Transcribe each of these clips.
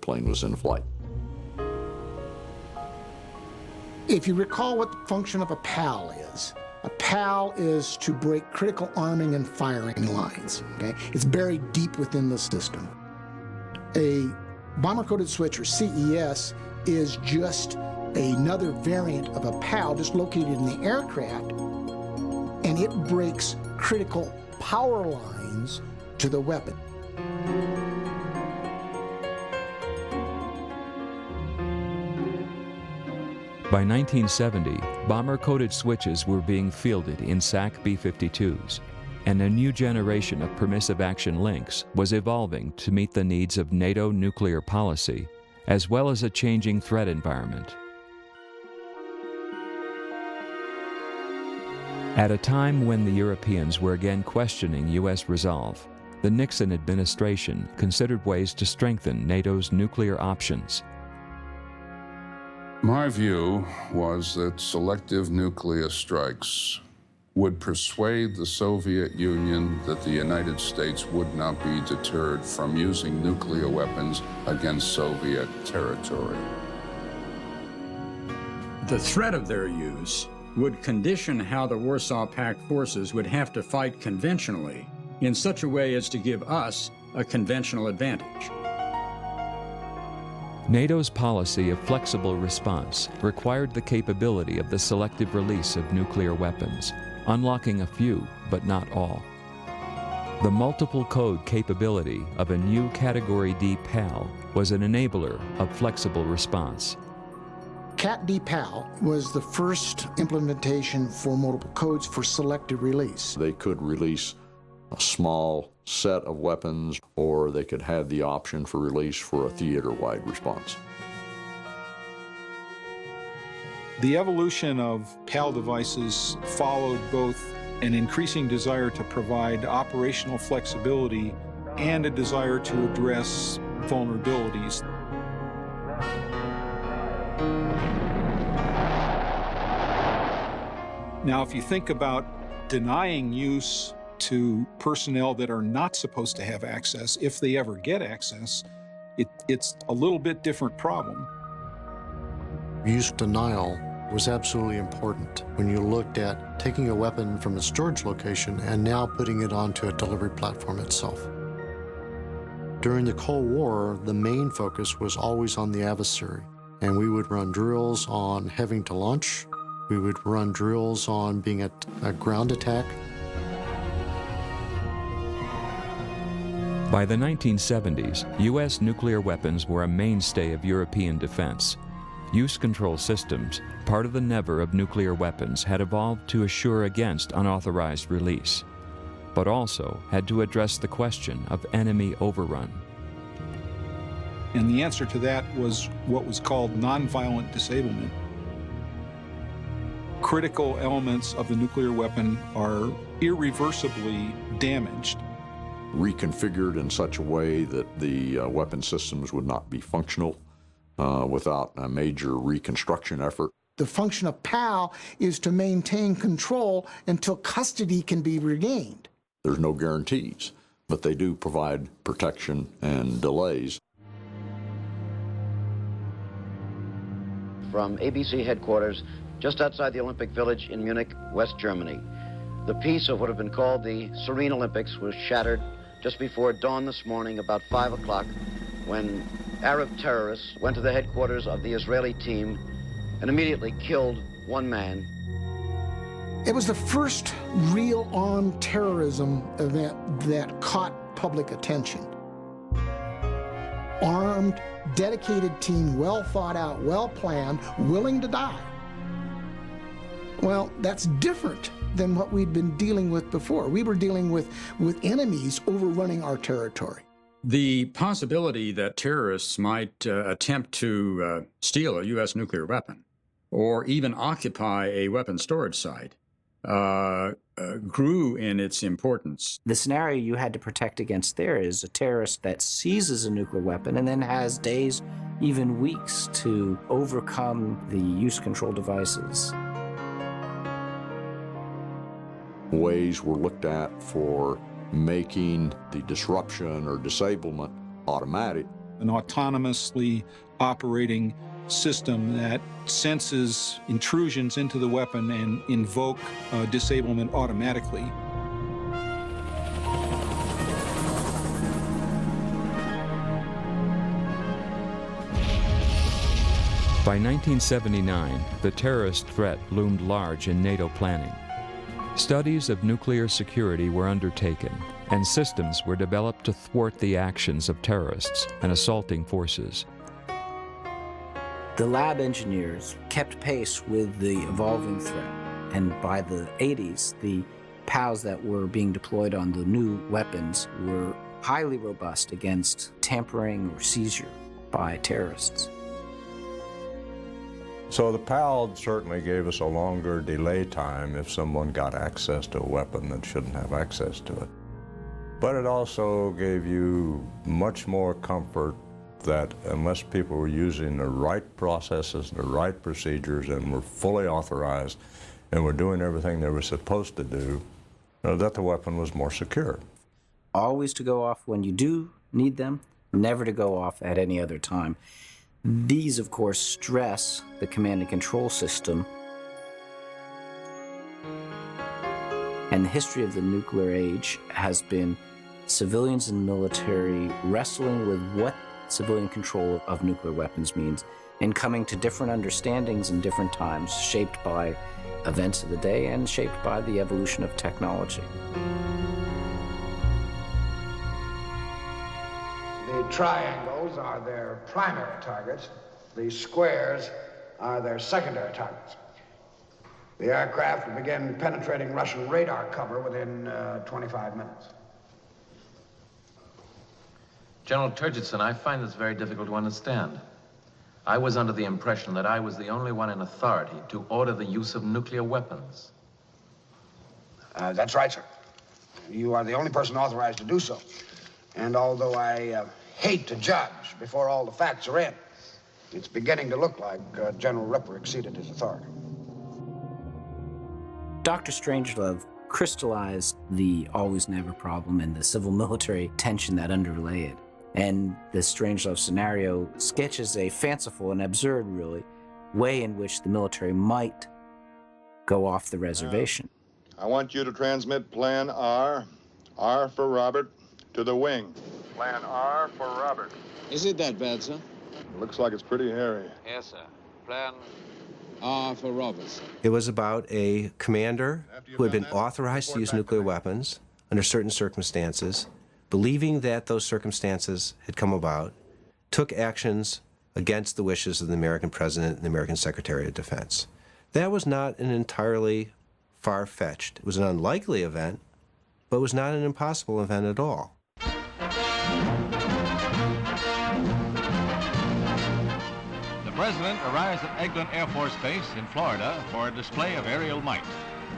plane was in flight. If you recall what the function of a PAL is, a PAL is to break critical arming and firing lines. Okay? It's buried deep within the system. A bomber-coated switch, or CES, is just another variant of a PAL just located in the aircraft, and it breaks critical power lines to the weapon. By 1970, bomber-coated switches were being fielded in SAC B-52s, and a new generation of permissive action links was evolving to meet the needs of NATO nuclear policy, as well as a changing threat environment. At a time when the Europeans were again questioning U.S. resolve, the Nixon administration considered ways to strengthen NATO's nuclear options. My view was that selective nuclear strikes would persuade the Soviet Union that the United States would not be deterred from using nuclear weapons against Soviet territory. The threat of their use would condition how the Warsaw Pact forces would have to fight conventionally in such a way as to give us a conventional advantage. NATO's policy of flexible response required the capability of the selective release of nuclear weapons, unlocking a few, but not all. The multiple code capability of a new Category D PAL was an enabler of flexible response. Cat D PAL was the first implementation for multiple codes for selective release. They could release a small set of weapons, or they could have the option for release for a theater-wide response. The evolution of PAL devices followed both an increasing desire to provide operational flexibility and a desire to address vulnerabilities. Now, if you think about denying use to personnel that are not supposed to have access, if they ever get access, it's a little bit different problem. Use denial was absolutely important when you looked at taking a weapon from a storage location and now putting it onto a delivery platform itself. During the Cold War, the main focus was always on the adversary, and we would run drills on having to launch. We would run drills on being a ground attack. By the 1970s, U.S. nuclear weapons were a mainstay of European defense. Use control systems, part of the never of nuclear weapons, had evolved to assure against unauthorized release, but also had to address the question of enemy overrun. And the answer to that was what was called nonviolent disablement. Critical elements of the nuclear weapon are irreversibly damaged. Reconfigured in such a way that the weapon systems would not be functional without a major reconstruction effort. The function of PAL is to maintain control until custody can be regained. There's no guarantees, but they do provide protection and delays. From ABC headquarters just outside the Olympic Village in Munich, West Germany. The peace of what have been called the Serene Olympics was shattered just before dawn this morning, about 5 o'clock, when Arab terrorists went to the headquarters of the Israeli team and immediately killed one man. It was the first real armed terrorism event that caught public attention. Armed, dedicated team, well thought out, well planned, willing to die. Well, that's different than what we'd been dealing with before. We were dealing with enemies overrunning our territory. The possibility that terrorists might attempt to steal a U.S. nuclear weapon or even occupy a weapon storage site grew in its importance. The scenario you had to protect against there is a terrorist that seizes a nuclear weapon and then has days, even weeks, to overcome the use control devices. Ways were looked at for making the disruption or disablement automatic an autonomously operating system that senses intrusions into the weapon and invoke disablement automatically. By 1979, the terrorist threat loomed large in NATO planning. Studies of nuclear security were undertaken, and systems were developed to thwart the actions of terrorists and assaulting forces. The lab engineers kept pace with the evolving threat, and by the 80s, the PALs that were being deployed on the new weapons were highly robust against tampering or seizure by terrorists. So the PAL certainly gave us a longer delay time if someone got access to a weapon that shouldn't have access to it. But it also gave you much more comfort that unless people were using the right processes, the right procedures, and were fully authorized and were doing everything they were supposed to do, that the weapon was more secure. Always to go off when you do need them, never to go off at any other time. These, of course, stress the command and control system. And the history of the nuclear age has been civilians and military wrestling with what civilian control of nuclear weapons means and coming to different understandings in different times, shaped by events of the day and shaped by the evolution of technology. The triangles are their primary targets. The squares are their secondary targets. The aircraft will begin penetrating Russian radar cover within 25 minutes. General Turgidson, I find this very difficult to understand. I was under the impression that I was the only one in authority to order the use of nuclear weapons. That's right, sir. You are the only person authorized to do so. And although I hate to judge before all the facts are in, it's beginning to look like General Ripper exceeded his authority. Dr. Strangelove crystallized the always-never problem and the civil-military tension that underlay it. And the Strangelove scenario sketches a fanciful and absurd, really, way in which the military might go off the reservation. I want you to transmit Plan R for Robert, to the wing. Plan R for Robert. Is it that bad, sir? Looks like it's pretty hairy. Yes, sir. Plan R for Robert, sir. It was about a commander who had been authorized to use nuclear weapons under certain circumstances, believing that those circumstances had come about, took actions against the wishes of the American president and the American Secretary of Defense. That was not an entirely far-fetched. It was an unlikely event, but it was not an impossible event at all. The President arrives at Eglin Air Force Base in Florida for a display of aerial might.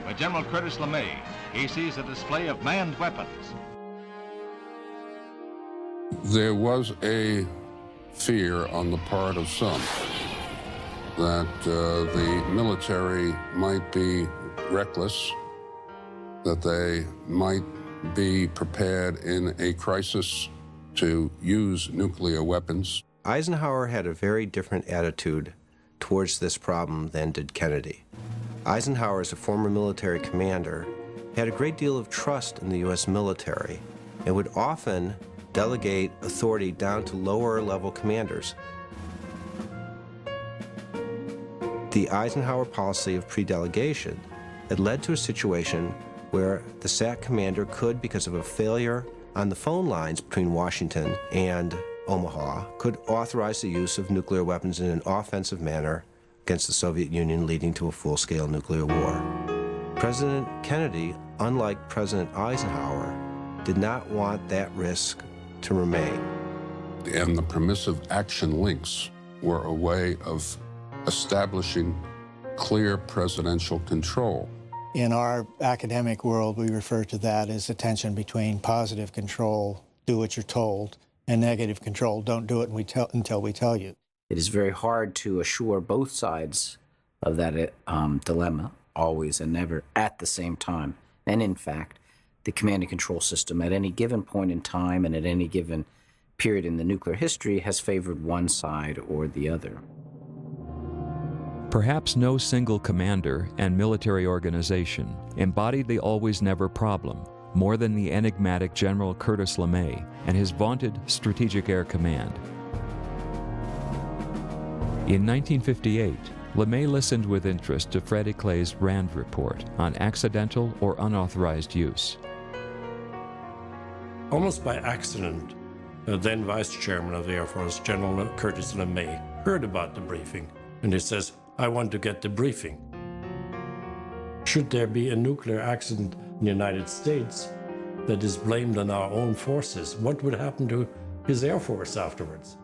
By General Curtis LeMay, he sees a display of manned weapons. There was a fear on the part of some that the military might be reckless, that they might be prepared in a crisis to use nuclear weapons. Eisenhower had a very different attitude towards this problem than did Kennedy. Eisenhower, as a former military commander, had a great deal of trust in the U.S. military and would often delegate authority down to lower-level commanders. The Eisenhower policy of pre-delegation had led to a situation where the SAC commander could, because of a failure on the phone lines between Washington and Omaha, could authorize the use of nuclear weapons in an offensive manner against the Soviet Union, leading to a full-scale nuclear war. President Kennedy, unlike President Eisenhower, did not want that risk to remain. And the permissive action links were a way of establishing clear presidential control. In our academic world, we refer to that as the tension between positive control, do what you're told, and negative control, don't do it until we tell you. It is very hard to assure both sides of that dilemma, always and never, at the same time. And in fact, the command and control system at any given point in time and at any given period in the nuclear history has favored one side or the other. Perhaps no single commander and military organization embodied the always-never problem more than the enigmatic General Curtis LeMay and his vaunted Strategic Air Command. In 1958, LeMay listened with interest to Freddie Clay's RAND report on accidental or unauthorized use. Almost by accident, the then Vice Chairman of the Air Force, General Curtis LeMay, heard about the briefing, and he says, "I want to get the briefing. Should there be a nuclear accident in the United States that is blamed on our own forces, what would happen to his Air Force afterwards?"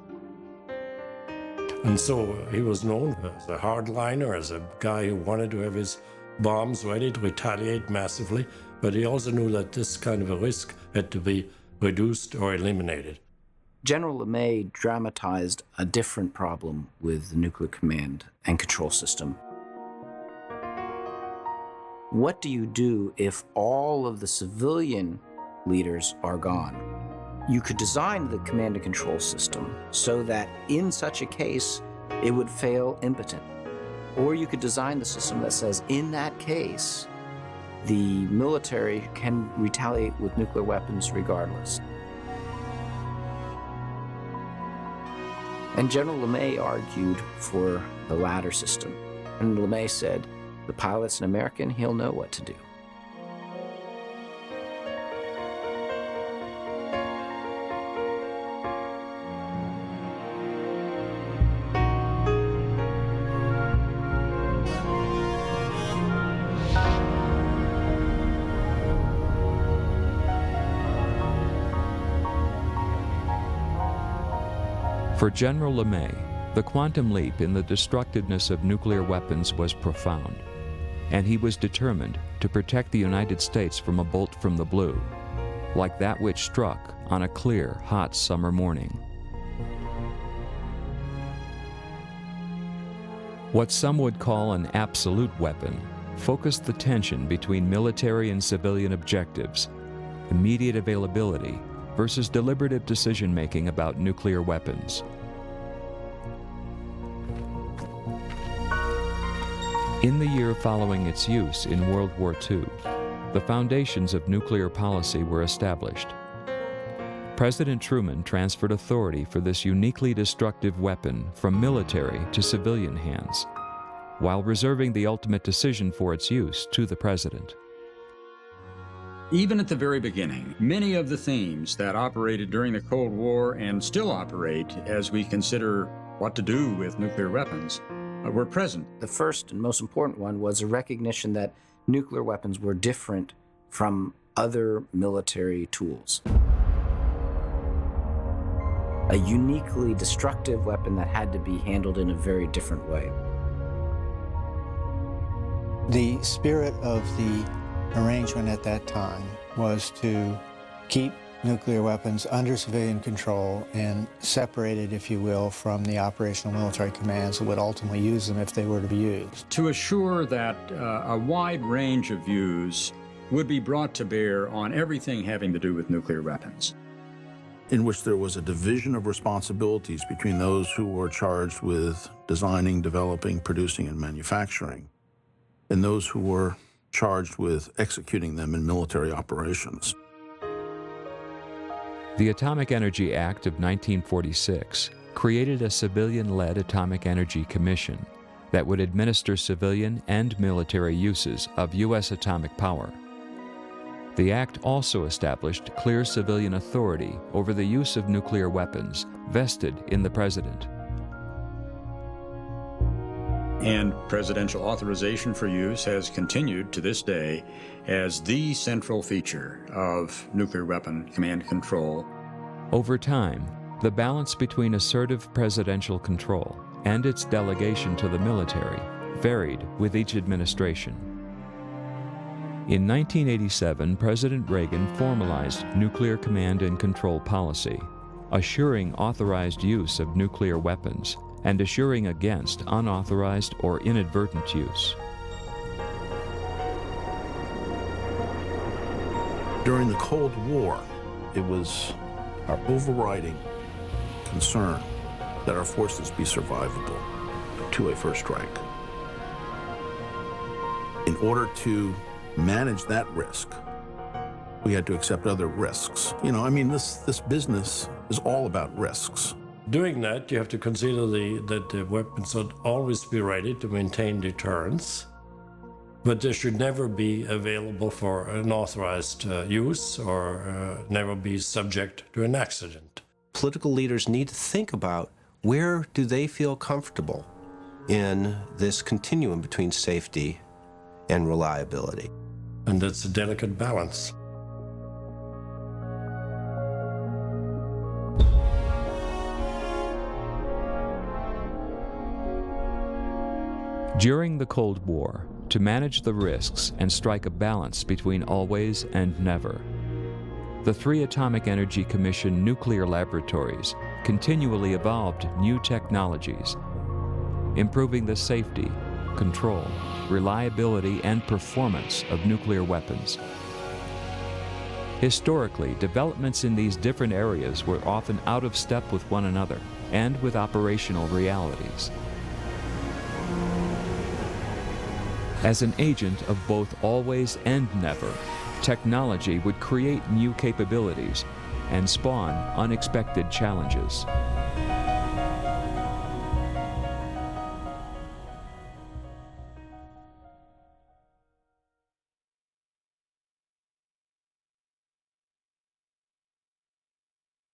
And so he was known as a hardliner, as a guy who wanted to have his bombs ready to retaliate massively, but he also knew that this kind of a risk had to be reduced or eliminated. General LeMay dramatized a different problem with the nuclear command and control system. What do you do if all of the civilian leaders are gone? You could design the command and control system so that in such a case, it would fail impotent. Or you could design the system that says, in that case, the military can retaliate with nuclear weapons regardless. And General LeMay argued for the latter system. And LeMay said, the pilot's an American, he'll know what to do. For General LeMay, the quantum leap in the destructiveness of nuclear weapons was profound, and he was determined to protect the United States from a bolt from the blue, like that which struck on a clear, hot summer morning. What some would call an absolute weapon focused the tension between military and civilian objectives, immediate availability versus deliberative decision-making about nuclear weapons. In the year following its use in World War II, the foundations of nuclear policy were established. President Truman transferred authority for this uniquely destructive weapon from military to civilian hands, while reserving the ultimate decision for its use to the President. Even at the very beginning, many of the themes that operated during the Cold War and still operate as we consider what to do with nuclear weapons were present. The first and most important one was a recognition that nuclear weapons were different from other military tools. A uniquely destructive weapon that had to be handled in a very different way. The spirit of the arrangement at that time was to keep nuclear weapons under civilian control and separated, if you will, from the operational military commands that would ultimately use them if they were to be used. To assure that a wide range of views would be brought to bear on everything having to do with nuclear weapons. In which there was a division of responsibilities between those who were charged with designing, developing, producing, and manufacturing, and those who were charged with executing them in military operations. The Atomic Energy Act of 1946 created a civilian-led Atomic Energy Commission that would administer civilian and military uses of U.S. atomic power. The act also established clear civilian authority over the use of nuclear weapons vested in the President. And presidential authorization for use has continued to this day as the central feature of nuclear weapon command control. Over time, the balance between assertive presidential control and its delegation to the military varied with each administration. In 1987, President Reagan formalized nuclear command and control policy, assuring authorized use of nuclear weapons and assuring against unauthorized or inadvertent use. During the Cold War, it was our overriding concern that our forces be survivable to a first strike. In order to manage that risk, we had to accept other risks. You know, I mean, this business is all about risks. Doing that, you have to consider that the weapons should always be ready to maintain deterrence, but they should never be available for unauthorized use or never be subject to an accident. Political leaders need to think about where do they feel comfortable in this continuum between safety and reliability. And that's a delicate balance. During the Cold War, to manage the risks and strike a balance between always and never, the three Atomic Energy Commission nuclear laboratories continually evolved new technologies, improving the safety, control, reliability, and performance of nuclear weapons. Historically, developments in these different areas were often out of step with one another and with operational realities. As an agent of both always and never, technology would create new capabilities and spawn unexpected challenges.